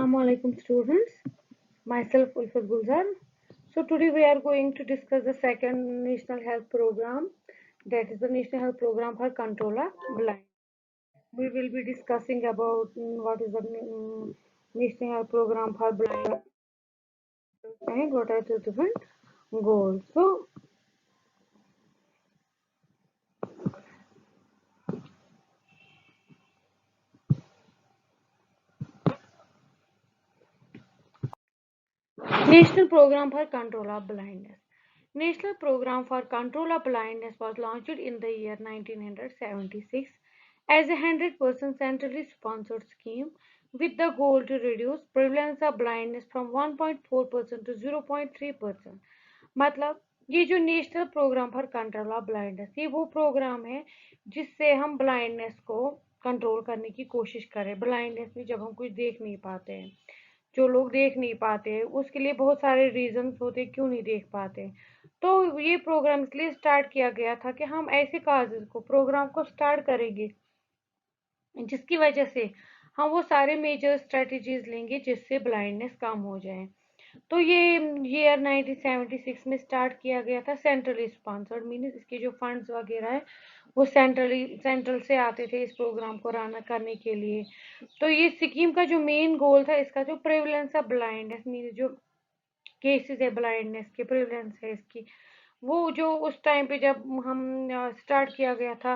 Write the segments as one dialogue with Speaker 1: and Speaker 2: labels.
Speaker 1: Assalamu alaikum students. Myself Ulfat Gulzar. So today we are going to discuss the second National Health Program, that is the National Health Program for Control of Blind. We will be discussing about what is the National Health Program for Blind and what are the different goals. So National Program for Control of Blindness. National Program for Control of Blindness was launched in the year 1976 as a 100% centrally sponsored scheme with the goal to reduce prevalence of blindness from 1.4% to 0.3%. मतलब ये जो national programme for control of blindness, ये वो programme है जिससे हम blindness को control करने की कोशिश करें। ब्लाइंडनेस में जब हम कुछ देख नहीं पाते हैं, जो लोग देख नहीं पाते हैं, उसके लिए बहुत सारे रीजंस होते हैं क्यों नहीं देख पाते। तो ये प्रोग्राम इसलिए स्टार्ट किया गया था कि हम ऐसे काजेज को प्रोग्राम को स्टार्ट करेंगे जिसकी वजह से हम वो सारे मेजर स्ट्रेटजीज लेंगे जिससे ब्लाइंडनेस कम हो जाए। तो ये ईयर 1976 में स्टार्ट किया गया था, सेंट्रली स्पॉन्सर्ड, मीन्स इसके जो फंड्स वगैरह है वो सेंट्रल से आते थे इस प्रोग्राम को रन करने के लिए। तो ये स्कीम का जो मेन गोल था, इसका जो प्रेवलेंस ऑफ ब्लाइंडनेस, मीन्स जो केसेस है ब्लाइंडनेस के, प्रेवलेंस है इसकी, वो जो उस टाइम पे जब हम स्टार्ट किया गया था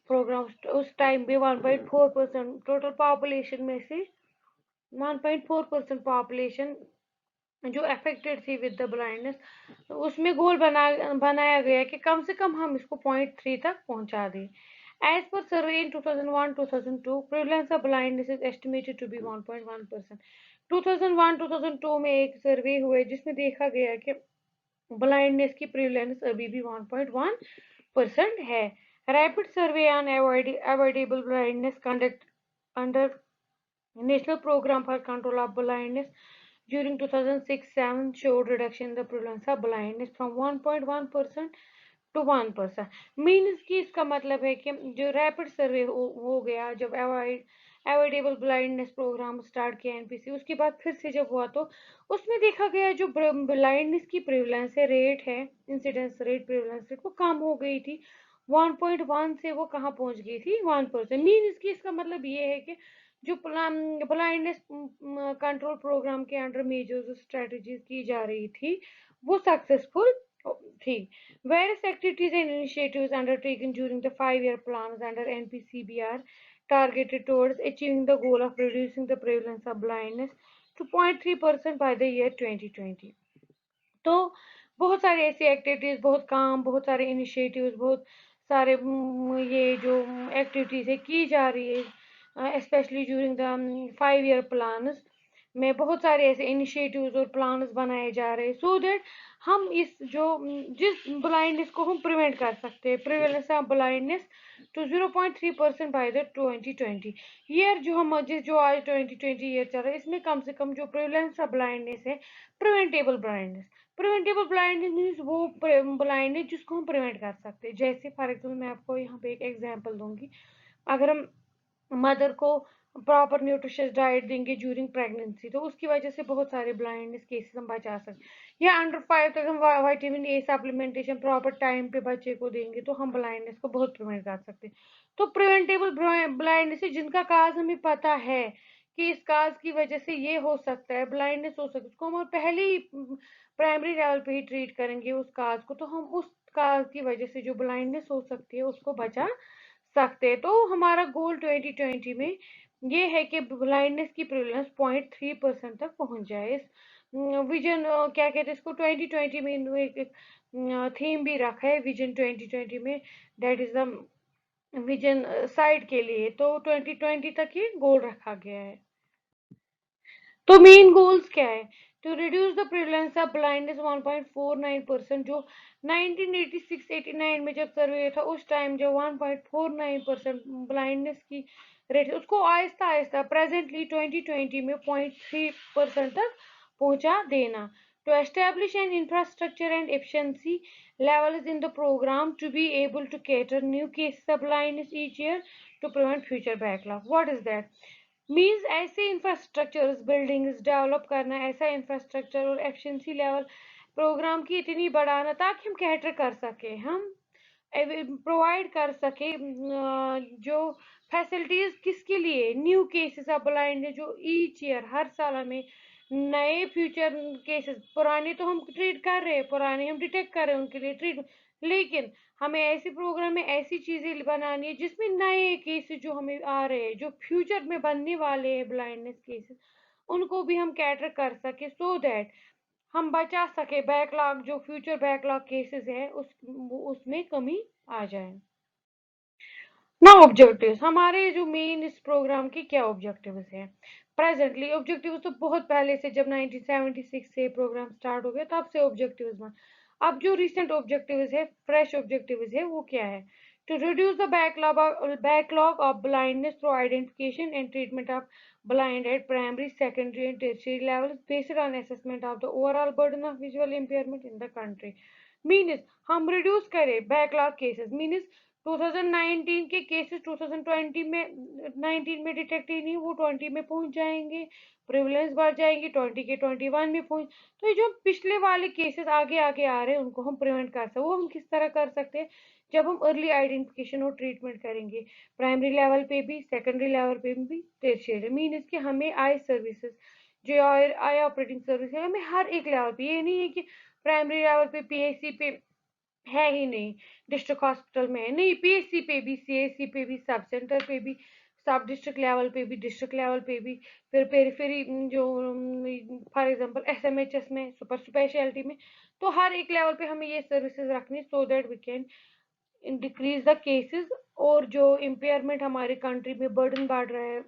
Speaker 1: प्रोग्राम, उस टाइम पे 1.4% टोटल पॉपुलेशन में से 1.4% पॉपुलेशन जो अफेक्टेड थी विद द ब्लाइंडनेस, तो उसमें गोल बनाया गया कि कम से कम हम इसको 0.3 तक पहुंचा दें। As per survey in 2001-2002 prevalence of blindness is estimated to be 1.1%। 2001-2002 में एक सर्वे हुए जिसमें देखा गया कि ब्लाइंडनेस की प्रेवलेंस अभी भी 1.1% है। Rapid survey on avoidable blindness conduct under national programme for control of blindness during 2006-7 showed reduction in the prevalence of blindness from 1.1% to 1%। Means कि इसका मतलब है कि जो रैपिड सर्वे हो गया जब अवॉइडेबल ब्लाइंडनेस प्रोग्राम स्टार्ट किया एनपीसी, उसके बाद फिर से जब हुआ तो उसमें देखा गया जो ब्लाइंडनेस की प्रेवलेंस है, रेट है, इंसिडेंस रेट, प्रेवलेंस रेट वो कम हो गई थी 1.1 से, वो कहाँ पहुंच गई थी 1%। मीन्स कि इसका मतलब ये है कि जो ब्लाइंडनेस कंट्रोल प्रोग्राम के अंडर मेजर जो स्ट्रेटजीज की जा रही थी वो सक्सेसफुल थी। Various activities and initiatives undertaken during the 5-year plans under NPCBR targeted towards achieving the goal of reducing the prevalence of blindness to 0.3% by the year 2020। तो बहुत सारे ऐसी एक्टिविटीज, बहुत काम, बहुत सारे इनिशिएटिव्स, बहुत सारे ये जो एक्टिविटीज है की जा रही है, specially during the 5-year plans में बहुत सारे ऐसे इनिशिएटिव्स और प्लान्स बनाए जा रहे हैं सो दैट हम इस जो जिस ब्लाइंडनेस को हम प्रिवेंट कर सकते हैं, prevalence of blindness to 0.3% by the 2020 year. जो हम जो आज 2020 ईयर चल रहा है, इसमें कम से कम जो प्रिवेलेंस ऑफ ब्लाइंडनेस है, प्रिवेंटेबल ब्लाइंडनेस मीन्स वो ब्लाइंडनेस जिसको हम प्रिवेंट कर सकते हैं। जैसे फॉर एग्जाम्पल मैं आपको यहाँ पे एक एग्जांपल दूंगी, अगर हम मदर को प्रॉपर न्यूट्रिशियस डाइट देंगे ड्यूरिंग प्रेगनेंसी तो उसकी वजह से बहुत सारे ब्लाइंडनेस केसेस हम बचा सकते हैं। या अंडर 5 तक हम vitamin A supplementation proper time पे बच्चे को देंगे तो हम ब्लाइंडनेस को बहुत प्रिवेंट कर सकते हैं। तो प्रिवेंटेबल ब्लाइंडनेस जिनका काज हमें पता है कि इस काज की वजह से ये हो सकता है, ब्लाइंडनेस हो सकता है, उसको हम पहले ही प्राइमरी लेवल पे ही ट्रीट करेंगे उस काज को, तो हम उस काज की वजह से जो ब्लाइंडनेस हो सकती है उसको बचा सकते हैं। तो हमारा गोल 2020 में ये है कि ब्लाइंडनेस की प्रिवलेंस 0.3% तक पहुंच जाए। इस विजन क्या कहते हैं इसको, 2020 में एक थीम भी रखा है विजन 2020 में, that is the vision side के लिए। तो 2020 तक ये गोल रखा गया है। तो मेन गोल्स क्या है, to reduce the prevalence of blindness 1.49%। जो 1986-89 में जब सर्वे था उस टाइम जो 1.49% ब्लाइंडनेस की रेट उसको आहिस्ता आहिस्ता प्रेजेंटली 2020 में 0.3% तक पहुंचा देना। To establish an infrastructure and efficiency levels in the program to be able to cater new cases of blindness each year to prevent future backlog. What is that? Means ऐसे infrastructures buildings develop करना, ऐसा infrastructure और efficiency level programme की इतनी बढ़ाना ताकि हम cater कर सके, हम प्रोवाइड कर सके जो फैसिलिटीज किसके लिए, न्यू केसेस ऑफ ब्लाइंड जो ईच ईयर हर साल हमें नए फ्यूचर केसेस, पुराने तो हम ट्रीट कर रहे हैं, पुराने हम डिटेक्ट कर रहे हैं उनके लिए ट्रीट, लेकिन हमें ऐसे प्रोग्राम में ऐसी चीजें बनानी है जिसमें नए केसेस जो हमें आ रहे हैं, जो फ्यूचर में बनने वाले हैं ब्लाइंडनेस केसेस, उनको भी हम कैटर कर सके, सो दैट हम बचा सके बैकलॉग, जो फ्यूचर बैकलॉग केसेस है उसमें कमी आ जाए। ना ऑब्जेक्टिव्स, हमारे जो मेन इस प्रोग्राम के क्या ऑब्जेक्टिव्स हैं। प्रेजेंटली ऑब्जेक्टिव्स तो बहुत पहले से, जब 1976 से प्रोग्राम स्टार्ट हो गया तब से ऑब्जेक्टिव्स बन, अब जो रिसेंट ऑब्जेक्टिव्स है, फ्रेश ऑब्जेक्टिव्स है, वो क्या है, to reduce the backlog of blindness through identification and treatment of blind at primary, secondary and tertiary levels based on assessment of the overall burden of visual impairment in the country। Means हम reduce करें backlog cases, means 2019 के cases 2020 में 19 में detect ही नहीं, वो 20 में पहुंच जाएंगे, प्रिवलेंस बढ़ जाएगी, 20 के 21 में पहुंच, तो ये जो पिछले वाले केसेस आगे आगे आ रहे हैं उनको हम प्रिवेंट कर सकते, वो हम किस तरह कर सकते हैं, जब हम अर्ली आइडेंटिफिकेशन और ट्रीटमेंट करेंगे, प्राइमरी लेवल पे भी, सेकेंडरी लेवल पे भी, टेरिशियरी, मीन इसके हमें आई सर्विसेज, जो आई ऑपरेटिंग सर्विस है, हमें हर एक लेवल पे, ये नहीं है कि प्राइमरी लेवल पे पीएचसी पे है ही नहीं, डिस्ट्रिक्ट हॉस्पिटल में है नहीं, पीएचसी पे भी, सीएचसी पे भी, सब सेंटर पे भी, सब डिस्ट्रिक्ट लेवल पे भी, डिस्ट्रिक्ट लेवल पे भी, फिर पेरीफेरी जो फॉर एग्जांपल एसएमएचएस में, सुपर स्पेशलिटी में, तो हर एक लेवल पे हमें ये सर्विसेज रखनी, so that we can decrease the cases, और जो इम्पेयरमेंट हमारे कंट्री में बर्डन बढ़ रहा है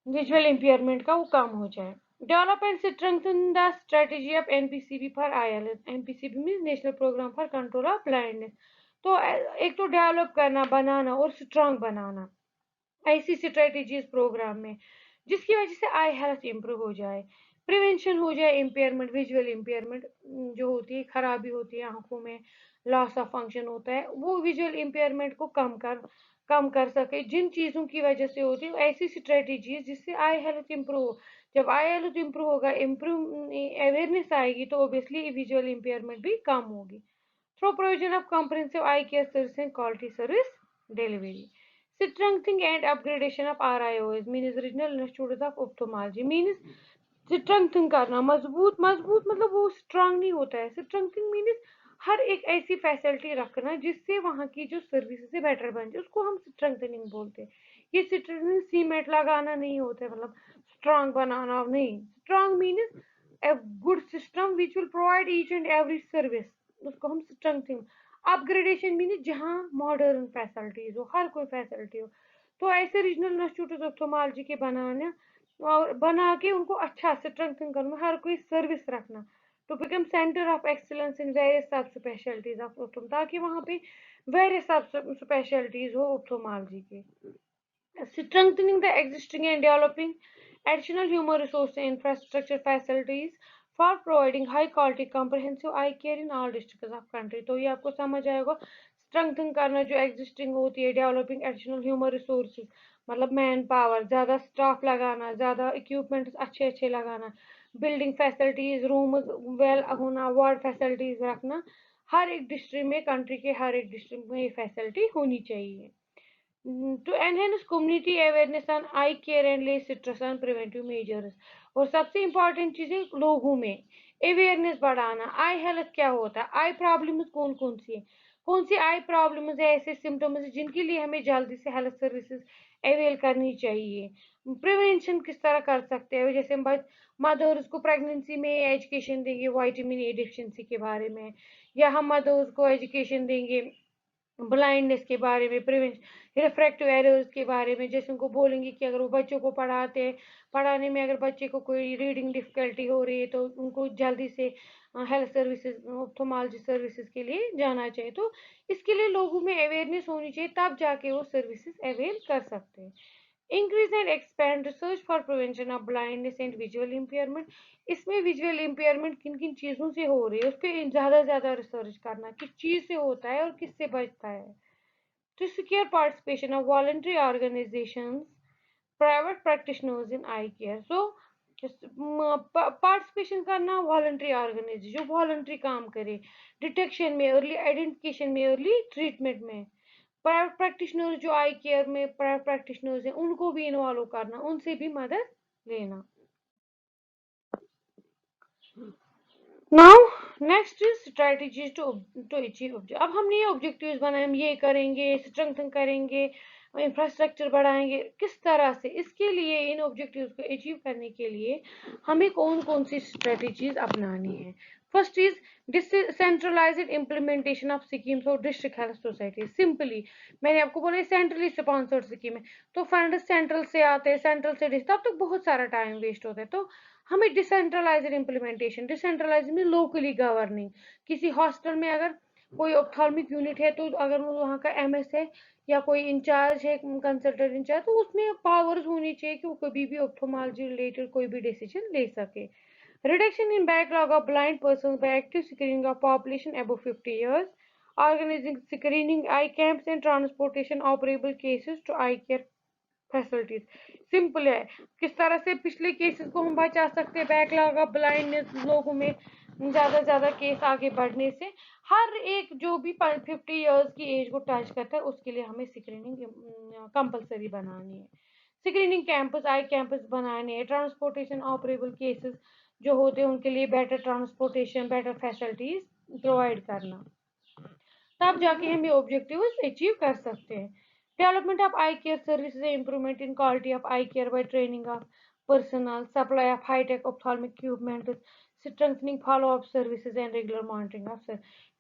Speaker 1: विजुअल इम्पेयरमेंट का, वो कम हो जाए। Develop and strengthen the strategy of NPCB for ILS, NPCB mean national programme for control of blindness. तो एक तो डेवलप करना, बनाना और स्ट्रांग बनाना ऐसी स्ट्रेटेजीज प्रोग्राम में जिसकी वजह से आई हेल्थ इंप्रूव हो जाए, प्रिवेंशन हो जाए, इम्पेयरमेंट, विजुअल इम्पेयरमेंट जो होती है, खराबी होती है आंखों में, लॉस ऑफ फंक्शन होता है, वो विजुअल इम्पेयरमेंट को कम कर सके, जिन चीज़ों की वजह से होती है ऐसी स्ट्रेटेजीज जिससे आई हेल्थ इंप्रूव, जब आई हेल्थ इंप्रूव होगा, इम्प्रूव अवेयरनेस आएगी, तो ऑब्वियसली विजुअल इम्पेयरमेंट भी कम होगी। Through provision of comprehensive eye care service and quality service delivery. Strengthening and upgradation of RIOs means Regional Institutes of Ophthalmology means strengthen करना, मजबूत मजबूत मतलब वो स्ट्रांग नहीं होता है, स्ट्रेंथनिंग मीन्स हर एक ऐसी फैसिलिटी रखना जिससे वहाँ की जो सर्विसेज है बेटर बन जाए, उसको हम स्ट्रेंथनिंग बोलते हैं। ये स्ट्रेंथनिंग सीमेंट लगाना नहीं होता है, मतलब स्ट्रांग बनाना नहीं, strong means a good system which will provide each and every service, उसको हम स्ट्रेंथनिंग। अपग्रेडेशन मीन्स जहाँ मॉडर्न फैसिलिटीज हो, हर कोई फैसिलिटी हो, तो ऐसे रीजनल इंस्टीट्यूट ऑफ ऑप्थेल्मोलॉजी के बनाना और बना के उनको अच्छा स्ट्रेंथन करना, हर कोई सर्विस रखना, to become centre of excellence in various sub specialities of ophthalm, ताकि वहाँ पे वेरियस सब स्पेशलिटीज हो ऑप्थोमोलॉजी के। Strengthening the existing and developing additional human resource and infrastructure facilities for providing high quality comprehensive eye care in all districts of country। तो ये आपको समझ आएगा, strengthen करना जो existing होती है, developing additional human resources मतलब मैन पावर, ज़्यादा स्टाफ लगाना, ज़्यादा इक्विपमेंट्स अच्छे अच्छे लगाना, बिल्डिंग फैसिलिटीज, रूम वेल होना, वार्ड फैसिलिटीज रखना, हर एक डिस्ट्रिक्ट में, कंट्री के हर एक डिस्ट्रिक्ट में ये फैसिलिटी होनी चाहिए। To enhance community awareness on eye care and less stress on preventive measures, और सबसे इम्पोर्टेंट चीज़ है लोगों में अवेयरनेस बढ़ाना, आई हेल्थ क्या होता है, आई प्रॉब्लम्स कौन कौन सी है, कौन सी आई प्रॉब्लम्स है, ऐसे सिम्टम्स है जिनके लिए हमें जल्दी से हेल्थ सर्विसेज अवेल करनी चाहिए, प्रिवेंशन किस तरह कर सकते हैं, जैसे हम मदर्स को प्रेगनेंसी में एजुकेशन देंगे वाइटामिन ए डिफिशिएंसी के बारे में, या हम मदर्स को एजुकेशन देंगे ब्लाइंडनेस के बारे में, प्रिवेंशन रिफ्रैक्टिव एरर्स के बारे में, जैसे उनको बोलेंगे कि अगर वो बच्चों को पढ़ाते हैं, पढ़ाने में अगर बच्चे को कोई रीडिंग डिफिकल्टी हो रही है तो उनको जल्दी से हेल्थ सर्विसेज, ऑप्थोलॉजी सर्विसेज के लिए जाना चाहिए, तो इसके लिए लोगों में अवेयरनेस होनी चाहिए, तब जाके वो सर्विसेज अवेल कर सकते हैं। Increase and expand research for prevention of blindness and visual impairment, इसमें विजुअल इम्पेयरमेंट किन किन चीज़ों से हो रही है उस पर ज़्यादा से ज़्यादा रिसर्च करना, किस चीज़ से होता है और किससे बचता है। To secure participation of voluntary organizations private practitioners in eye care. So participation करना वॉलंटरी ऑर्गेनाइजेशन जो वॉलंटरी काम करे डिटेक्शन में, अर्ली आइडेंटिफिकेशन में, अर्ली ट्रीटमेंट में। प्राइवेट प्रैक्टिशनर्स जो आई केयर में प्राइवेट प्रैक्टिशनर्स हैं उनको भी इन्वॉल्व करना, उनसे भी मदद लेना। Now next is strategies to achieve object. अब हमने ये ऑब्जेक्टिव्स बनाए, हम ये करेंगे, स्ट्रेंथन करेंगे, इंफ्रास्ट्रक्चर बढ़ाएंगे, किस तरह से। इसके लिए इन ऑब्जेक्टिव्स को अचीव करने के लिए हमें कौन कौन सी स्ट्रेटजीज अपनानी है। First is decentralised implementation of schemes और डिस्ट्रिक्ट हेल्थ सोसाइटी। सिंपली मैंने आपको बोला सेंट्रली स्पॉन्सर्ड स्कीम है तो फंड सेंट्रल से आते हैं, सेंट्रल से डिस्ट्रिक्ट, तब तक बहुत सारा टाइम वेस्ट होता है। तो हमें डिसेंट्रलाइज्ड इम्प्लीमेंटेशन, डिसेंट्रलाइज्ड में लोकली गवर्निंग। किसी हॉस्टल में अगर कोई ऑप्थाल्मिक यूनिट है तो अगर वो वहाँ का एमएस है या कोई इंचार्ज है, कंसल्टेंट इंचार्ज, तो उसमें पावर्स होनी चाहिए कि वो कभी भी ऑप्थोलॉजी रिलेटेड कोई भी डिसीजन ले सके। Reduction in backlog of blind persons by active screening of population above 50 years, organizing screening eye camps and transportation operable cases to eye care facilities. Simple है किस तरह से पिछले केसेस को हम बचा सकते हैं, बैकलॉग ऑफ ब्लाइंडनेस लोगों में ज्यादा केस आगे बढ़ने से। हर एक जो भी 50 इयर्स की एज को टच करता है उसके लिए हमें स्क्रीनिंग कंपलसरी बनानी है। स्क्रीनिंग कैंपस, आई कैंपस बनाने हैं। ट्रांसपोर्टेशन ऑपरेबल केसेस जो होते हैं उनके लिए better transportation, better facilities provide करना, तब जाके हम ये ऑब्जेक्टिव अचीव कर सकते हैं। Development of I care services, improvement in quality of I care by training of personnel, supply of high-tech ophthalmic equipment, strengthening follow-up services and regular monitoring of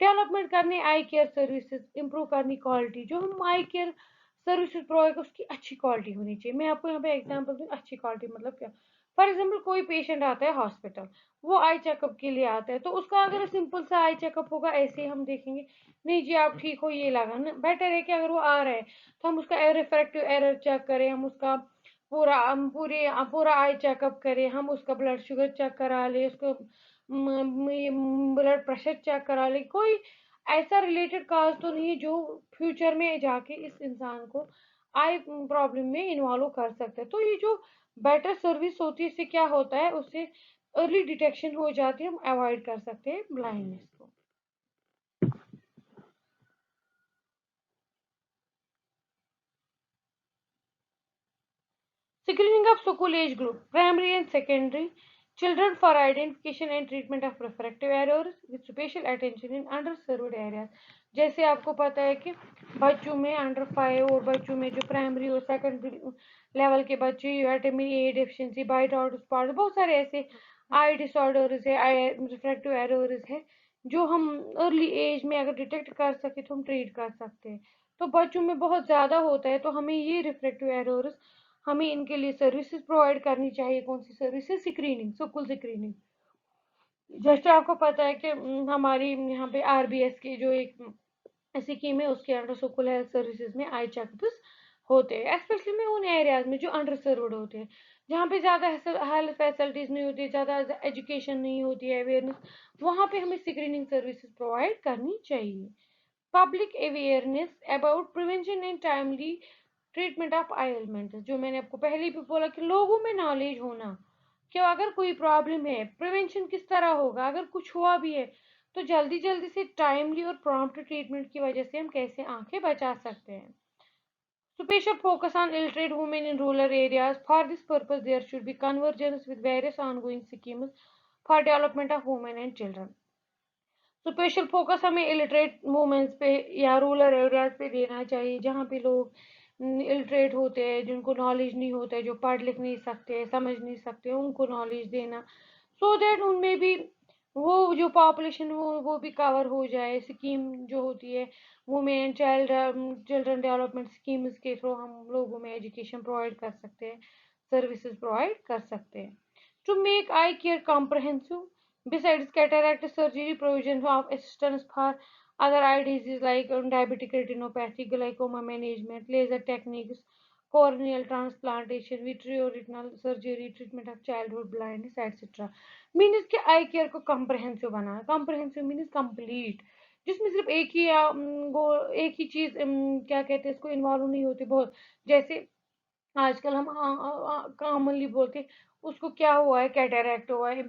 Speaker 1: development करनी आई care services, improve करनी quality. जो हम आई care services provide उसकी अच्छी quality होनी चाहिए। मैं आपको यहाँ पे एग्जांपल दूँ, अच्छी क्वालिटी मतलब क्या। फॉर एग्जांपल कोई पेशेंट आता है हॉस्पिटल, वो आई चेकअप के लिए आता है, तो उसका अगर सिंपल सा आई चेकअप होगा, ऐसे ही हम देखेंगे नहीं जी आप ठीक हो ये लगा ना, बेटर है कि अगर वो आ रहा है तो हम उसका रिफ्रैक्टिव एरर चेक करें, हम उसका पूरा आई चेकअप करें, हम उसका ब्लड शुगर चेक करा ले, उसको ब्लड प्रेशर चेक करा ले। कोई ऐसा रिलेटेड काज तो नहीं है जो फ्यूचर में जाके इस इंसान को आई प्रॉब्लम में इन्वॉल्व कर सकता है। तो ये जो बेटर सर्विस होती है इससे क्या होता है, उससे अर्ली डिटेक्शन हो जाती है, हम अवॉइड कर सकते हैं ब्लाइंडनेस को। Screening of school age group, primary and secondary children for identification and treatment of refractive errors with special attention in underserved areas। जैसे आपको पता है कि बच्चों में अंडर 5 और बच्चों में जो प्राइमरी और सेकेंडरी लेवल के बच्चे vitamin A deficiency, Bitot spot, बहुत सारे ऐसे आई डिसऑर्डर्स है, आई रिफ्रैक्टिव एरर्स है जो हम अर्ली एज में अगर डिटेक्ट कर सके तो हम ट्रीट कर सकते हैं। तो बच्चों में बहुत ज़्यादा होता है तो हमें ये रिफ्रैक्टिव एरर्स, हमें इनके लिए सर्विसेज प्रोवाइड करनी चाहिए। कौन सी सर्विसेज? Screening, school screening. जैसे आपको पता है कि हमारी यहाँ पे आरबीएस की जो एक स्कीम है उसके अंडर स्कूल हेल्थ सर्विसेज में आई चेकअप्स होते हैं, स्पेशली में उन एरियाज में जो अंडर सर्व्ड होते हैं, जहाँ पे ज़्यादा हेल्थ फैसिलिटीज़ नहीं होती, ज़्यादा एजुकेशन नहीं होती है, अवेयरनेस, वहाँ पे हमें स्क्रीनिंग सर्विसेज प्रोवाइड करनी चाहिए। Public awareness about prevention and timely treatment of I elements, जो मैंने आपको पहले भी बोला कि लोगों में नॉलेज होना कि अगर कोई प्रॉब्लम है प्रिवेंशन किस तरह होगा, अगर कुछ हुआ भी है तो जल्दी जल्दी से टाइमली और प्रॉम्प्ट ट्रीटमेंट की वजह से हम कैसे आंखें बचा सकते हैं। Special focus on illiterate women in rural areas. For this purpose, there should be convergence with various ongoing schemes for development of women and children. Special focus हमें इलिटरेट वुमेन्स पे या रूरल एरियाज पे देना चाहिए, जहाँ पे लोग illiterate होते हैं, जिनको नॉलेज नहीं होता है, जो पढ़ लिख नहीं सकते, समझ नहीं सकते, उनको नॉलेज देना, सो दैट उनमें भी वो जो पॉपुलेशन हो वो भी कवर हो जाए। स्कीम जो होती है women and children development schemes के थ्रू हम लोगों में एजुकेशन प्रोवाइड कर सकते हैं, सर्विसेज प्रोवाइड कर सकते हैं। To make eye care comprehensive, besides cataract surgery, provision of assistance for other eye diseases like diabetic retinopathy, glaucoma management, laser techniques, corneal transplantation, vitreoretinal surgery, treatment of childhood blindness, etc. Means कि आई care को comprehensive बनाना। Comprehensive means complete, जिसमें सिर्फ एक ही वो एक ही चीज क्या कहते हैं इसको इन्वॉल्व नहीं होती बहुत। जैसे आजकल हम कॉमनली बोलते हैं, उसको क्या हुआ है, कैटरैक्ट हुआ है,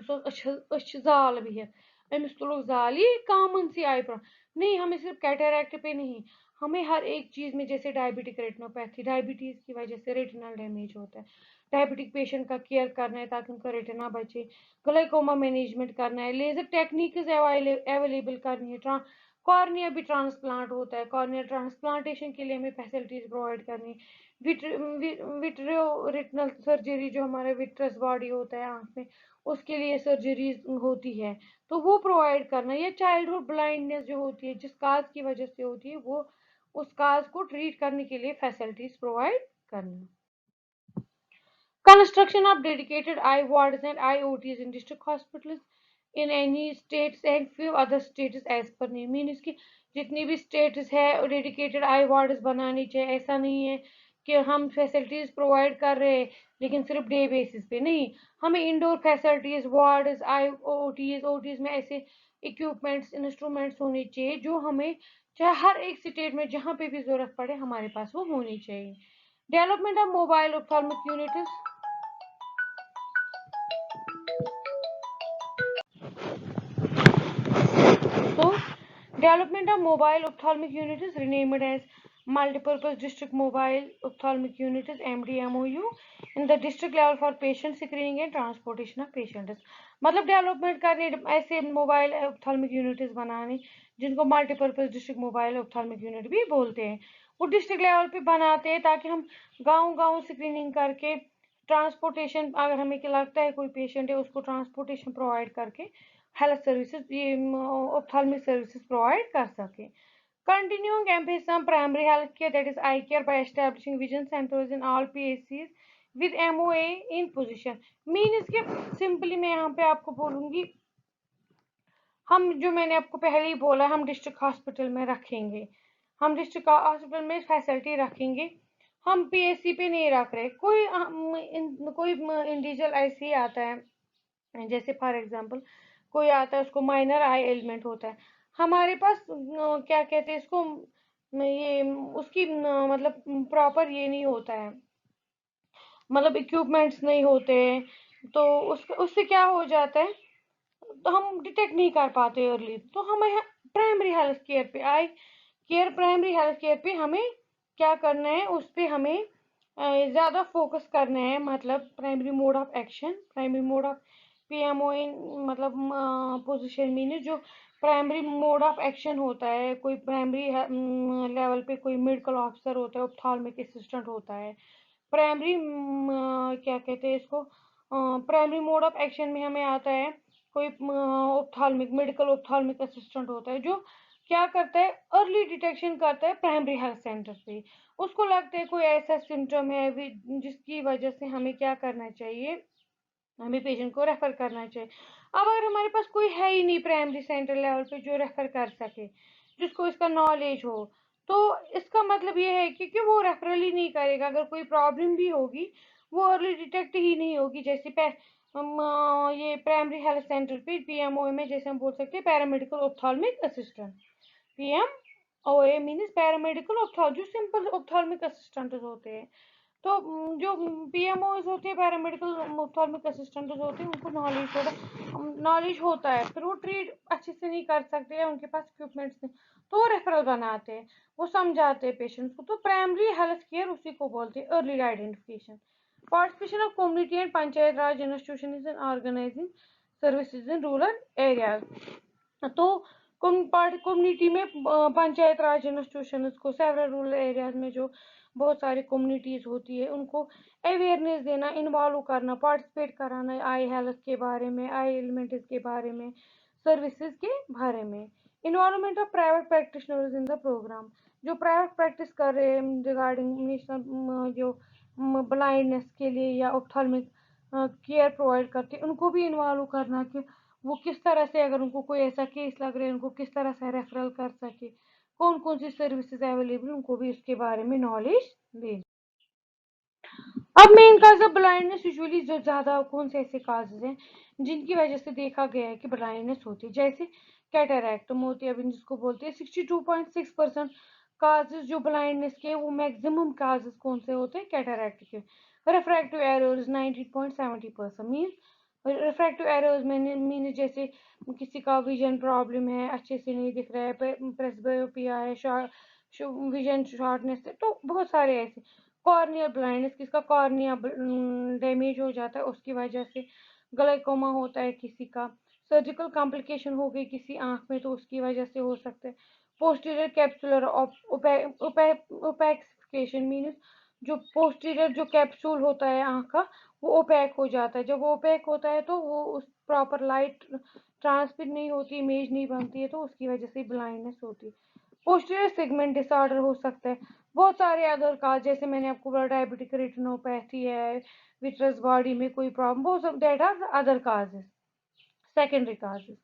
Speaker 1: जाल भी है, अमिस तुलो जाल, ये कॉमन सी आई प्रॉब्लम नहीं। हमें सिर्फ कैटरैक्ट पे नहीं, हमें हर एक चीज में, जैसे डायबिटिक रेटिनोपैथी, डायबिटीज की वजह से रेटिनल डैमेज होता है, डायबिटिक पेशेंट का केयर करना है ताकि उनका रेटिना बचे, ग्लाइकोमा मैनेजमेंट करना है, लेजर टेक्निक अवेलेबल करनी है, कॉर्निया भी ट्रांसप्लांट होता है, कॉर्निया ट्रांसप्लांटेशन के लिए हमें फैसिलिटीज प्रोवाइड करनी है, विट्रियो रेटिनल सर्जरी, जो हमारा विट्रस बॉडी होता है आंख में, उसके लिए सर्जरीज होती है, तो वो प्रोवाइड करना, या चाइल्डहुड ब्लाइंडनेस जो होती है, जिस काज की वजह से होती है, वो उस काज को ट्रीट करने के लिए फैसिलिटीज प्रोवाइड करना। Construction of dedicated eye wards and IOTs in district hospitals in any states and few other states as per name, mean इसकी जितनी भी स्टेट्स है डेडिकेटेड आई वार्ड्स बनानी चाहिए। ऐसा नहीं है कि हम फैसिलिटीज प्रोवाइड कर रहे हैं लेकिन सिर्फ डे बेसिस पे नहीं, हमें इंडोर फैसिलिटीज, वार्ड्स, आई ओटीज में ऐसे इक्विपमेंट्स, इंस्ट्रूमेंट्स होने चाहिए जो हमें चाहे हर एक स्टेट में जहाँ पे भी जरूरत पड़े हमारे पास वो होनी चाहिए। Development of mobile ophthalmic units, so, development of mobile ophthalmic unit is renamed as multipurpose district mobile ophthalmic unit is MDMOU in the district level for patient screening and transportation of patients। मतलब development करने ऐसे mobile ophthalmic units बनाने जिनको multipurpose district mobile ophthalmic unit भी बोलते हैं, वो district level पे बनाते हैं ताकि हम गांव-गांव स्क्रीनिंग करके ट्रांसपोर्टेशन, अगर हमें लगता है कोई पेशेंट है उसको ट्रांसपोर्टेशन प्रोवाइड करके हेल्थ सर्विसेज, ये ऑप्थेल्मिक सर्विसेज प्रोवाइड कर सके। Continuing emphasis on primary health care, that is eye care, by establishing vision centers in all PSCs with MOA in position। Mean इसके सिंपली मैं यहाँ पे आपको बोलूंगी, हम जो मैंने आपको पहले ही बोला, हम डिस्ट्रिक्ट हॉस्पिटल में रखेंगे, हम डिस्ट्रिक्ट हॉस्पिटल में फैसिलिटी रखेंगे, हम पीएससी पे नहीं रख रहे। कोई इंडिविजुअल ऐसे ही आता है, जैसे फॉर एग्जांपल कोई आता है उसको माइनर आई एलिमेंट होता है, हमारे पास क्या कहते हैं इसको, ये उसकी मतलब प्रॉपर ये नहीं होता है, मतलब इक्विपमेंट्स नहीं होते हैं, तो उससे क्या हो जाता है, तो हम डिटेक्ट नहीं कर पाते अर्ली। तो हमें प्राइमरी हेल्थ केयर पे, आई केयर प्राइमरी हेल्थ केयर पे हमें क्या करना है, उस पे हमें ज़्यादा फोकस करना है। मतलब primary mode of action, primary mode of PMO in, मतलब पोजीशन मीन जो प्राइमरी मोड ऑफ एक्शन होता है, कोई प्राइमरी लेवल पे कोई मेडिकल ऑफिसर होता है, ऑप्थेल्मिक असिस्टेंट होता है, प्राइमरी क्या कहते हैं इसको, प्राइमरी मोड ऑफ एक्शन में हमें आता है कोई ऑप्थेल्मिक, मेडिकल ऑप्थेल्मिक असिस्टेंट होता है, जो क्या करता है, अर्ली डिटेक्शन करता है प्राइमरी हेल्थ सेंटर पे। उसको लगता है कोई ऐसा सिम्टम है जिसकी वजह से हमें क्या करना चाहिए, हमें पेशेंट को रेफर करना चाहिए। अब अगर हमारे पास कोई है ही नहीं प्राइमरी सेंटर लेवल पे जो रेफर कर सके, जिसको इसका नॉलेज हो, तो इसका मतलब ये है कि वो रेफरल ही नहीं करेगा। अगर कोई प्रॉब्लम भी होगी वो अर्ली डिटेक्ट ही नहीं होगी। जैसे ये प्राइमरी हेल्थ सेंटर पे पीएमओ में जैसे हम बोल सकते हैं paramedical ophthalmic assistant, PMOA means paramedical ophthal, जो सिंपल ऑप्थेल्मिक असिस्टेंट होते हैं। तो जो पीएमओज होते हैं, पैरामेडिकल ऑप्थेल्मिक असिस्टेंट होते हैं, उनको नॉलेज होता है, फिर वो ट्रीट अच्छे से नहीं कर सकते हैं, उनके पास इक्विपमेंट्स नहीं, तो वो रेफरल बनाते हैं, वो समझाते हैं पेशेंट्स को। तो प्राइमरी हेल्थ केयर उसी को बोलते हैं, early identification. Participation of community and panchayat raj institution in organising services in rural areas. तो कम्युनिटी में पंचायत राज इंस्टीट्यूशन को, सेवरल रूरल एरियाज में जो बहुत सारी कम्युनिटीज होती है उनको अवेयरनेस देना, इन्वॉल्व करना, पार्टिसिपेट कराना आई हेल्थ के बारे में, आई एलिमेंट्स के बारे में, सर्विसेज के बारे में। Involvement of private practitioners in the programme, जो प्राइवेट प्रैक्टिस कर रहे हैं रिगार्डिंग नेशनल जो ब्लाइंडनेस के लिए या ऑप्थेल्मिक केयर प्रोवाइड करते हैं, उनको भी इन्वॉल्व करना कि वो किस तरह से, अगर उनको कोई ऐसा केस लग रहा है, उनको किस तरह से रेफरल कर सके, कौन कौन सी सर्विसेज अवेलेबल, उनको भी इसके बारे में नॉलेज दे। अब main cause of blindness, usually जो ज्यादा कौन से ऐसे काजेज हैं जिनकी वजह से देखा गया है कि ब्लाइंडनेस होती है, जैसे कैटरैक्ट, मोतियाबिंद जिसको बोलते हैं, 62.6% काजेस जो ब्लाइंडनेस के, वो मैक्सिमम काजेस कौन से होते हैं? कैटरैक्ट के। Refractive errors 19.70% mean refractive errors mean जैसे किसी का विजन प्रॉब्लम है, अच्छे से नहीं दिख रहा है, प्रेसबियोपिया है, विजन शॉर्टनेस है, तो बहुत सारे ऐसे। कॉर्नियल ब्लाइंडनेस, किसका कॉर्निया डैमेज हो जाता है, उसकी वजह से ग्लाइकोमा होता है किसी का। सर्जिकल कॉम्प्लिकेशन हो गई किसी आंख में, तो उसकी वजह से हो सकता है। पोस्टीरियर कैप्सुलर ओपैक्सिफिकेशन मीन्स जो पोस्टीरियर जो कैप्सूल होता है आंख का, वो ओपैक हो जाता है। जब वो ओपैक होता है तो वो उस प्रॉपर लाइट ट्रांसमिट नहीं होती, इमेज नहीं बनती है, तो उसकी वजह से ब्लाइंडनेस होती है। पोस्टीरियर सेगमेंट डिसऑर्डर हो सकता है। बहुत सारे अदर काज, जैसे मैंने आपको बोला डायबिटिक रेटिनोपैथी है, विट्रस बॉडी में कोई प्रॉब्लम, वो सब that are other causes, secondary causes.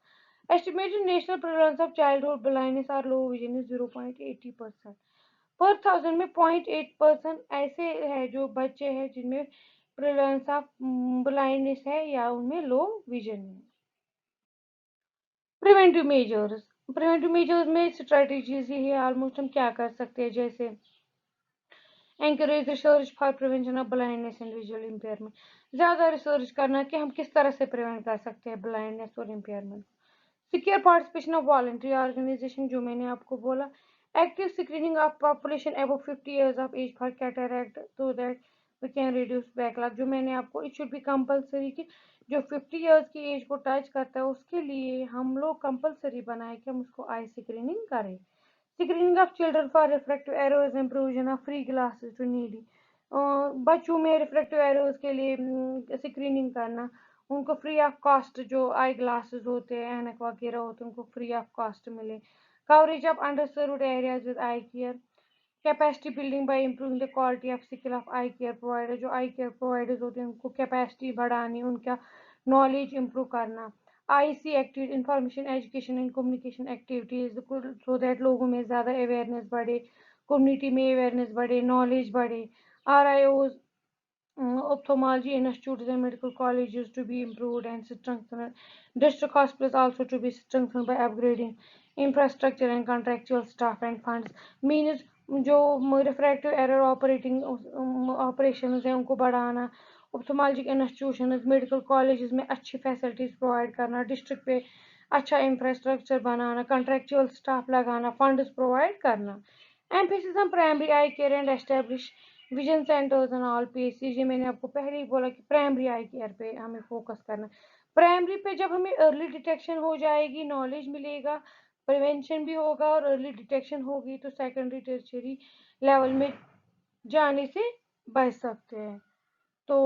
Speaker 1: Estimated national prevalence of childhood blindness or low vision is 0.80%. पर थाउजेंड में 0.8% ऐसे है जो बच्चे हैं जिनमें प्रिवेलेंस ऑफ ब्लाइंडनेस है या उनमें लो विजन है। प्रिवेंटिव मेजर्स में स्ट्रेटेजीज ही है ऑलमोस्ट, हम क्या कर सकते हैं, जैसे encourage research for prevention of blindness and visual impairment, ज़्यादा रिसर्च करना कि हम किस तरह से प्रिवेंट कर सकते हैं ब्लाइंडनेस और impairment. Secure participation of voluntary organisation, जो मैंने आपको बोला। Active screening of population above 50 years of age for cataract, so that we can reduce backlog, जो मैंने आपको, इट शुड बी कंपलसरी कि जो 50 years की एज को टच करता है उसके लिए हम लोग कंपलसरी बनाए कि हम उसको आई स्क्रीनिंग करें। Screening of children for refractive errors and provision of free glasses to needy, बच्चों में रिफ्रैक्टिव एरर्स के लिए स्क्रीनिंग करना, उनको फ्री ऑफ कॉस्ट जो आई ग्लासेस होते हैं, ऐनक वगैरह होते हैं, उनको फ्री ऑफ कॉस्ट मिले। Coverage of under served areas with I care, capacity building bye improving the quality of skill of I care provider, जो आई केयर प्रोवाइडर्स होते हैं उनको कैपेसिटी बढ़ानी, उनका नॉलेज इम्प्रूव करना। IC activity, information education and communication activities, so that लोगों में ज़्यादा अवेयरनेस बढ़े, कम्युनिटी में अवेयरनेस बढ़े, नॉलेज बढ़े। आर आई ओज, ophthalmology institutes and medical colleges to be improved and strengthened. District hospitals also to be strengthened by upgrading infrastructure and contractual staff and funds. Means जो refractive error operating operations हैं उनको बढ़ाना, ऑप्थोमोलॉजिक institutions, medical colleges में अच्छी facilities provide करना, district पे अच्छा infrastructure बनाना, contractual staff लगाना, फंड्स प्रोवाइड करना। Emphasis on primary I care and establish vision centres and all PHC, ये मैंने आपको पहले ही बोला कि प्राइमरी आई केयर पे हमें फोकस करना। प्राइमरी पे जब हमें अर्ली डिटेक्शन हो जाएगी, नॉलेज मिलेगा, प्रिवेंशन भी होगा और अर्ली डिटेक्शन होगी, तो सेकेंडरी टर्शियरी लेवल में जाने से बच सकते हैं। तो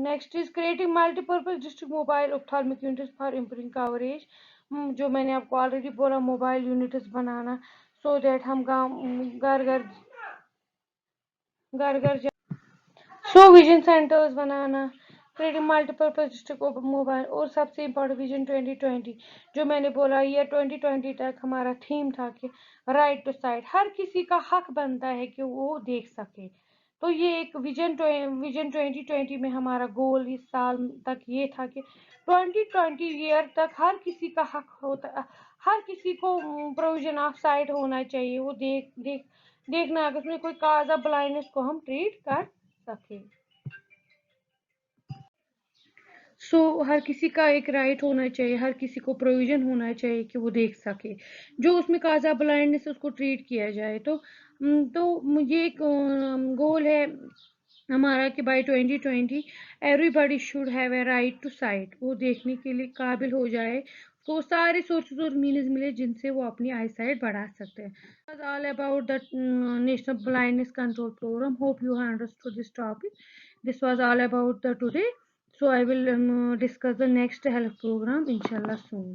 Speaker 1: next is creating multipurpose district mobile ophthalmic units for improving coverage, जो मैंने आपको ऑलरेडी बोला, mobile units banana, so that हम गाँव घर घर घर घर सो विजन सेंटर्स बनाना, क्रिएटिंग मल्टीपर्पज डिस्ट्रिक्ट मोबाइल, और सबसे इम्पोर्टेंट विजन 2020, जो मैंने बोला ईयर 2020 तक हमारा थीम था कि राइट टू साइट, हर किसी का हक बनता है कि वो देख सके। तो ये एक विजन 2020 में हमारा गोल इस साल तक ये था कि 2020 ईयर तक हर किसी का हक होता, हर किसी को प्रोविजन ऑफ साइट होना चाहिए, वो देखना अगर उसमें कोई काज ऑफ ब्लाइंडनेस को हम ट्रीट कर सके। हर किसी का एक राइट होना चाहिए, हर किसी को प्रोविजन होना चाहिए कि वो देख सके, जो उसमें काजा ब्लाइंडनेस उसको ट्रीट किया जाए। तो मुझे एक गोल है हमारा कि by 2020 everybody should have a right to sight, वो देखने के लिए काबिल हो जाए, तो सारे सोर्सेज और मीन्स मिले जिनसे वो अपनी आई साइट बढ़ा सकते हैं। All about the national blindness control programme, hope you have understood this topic. This was all about the today. So I will discuss the next health program inshallah soon.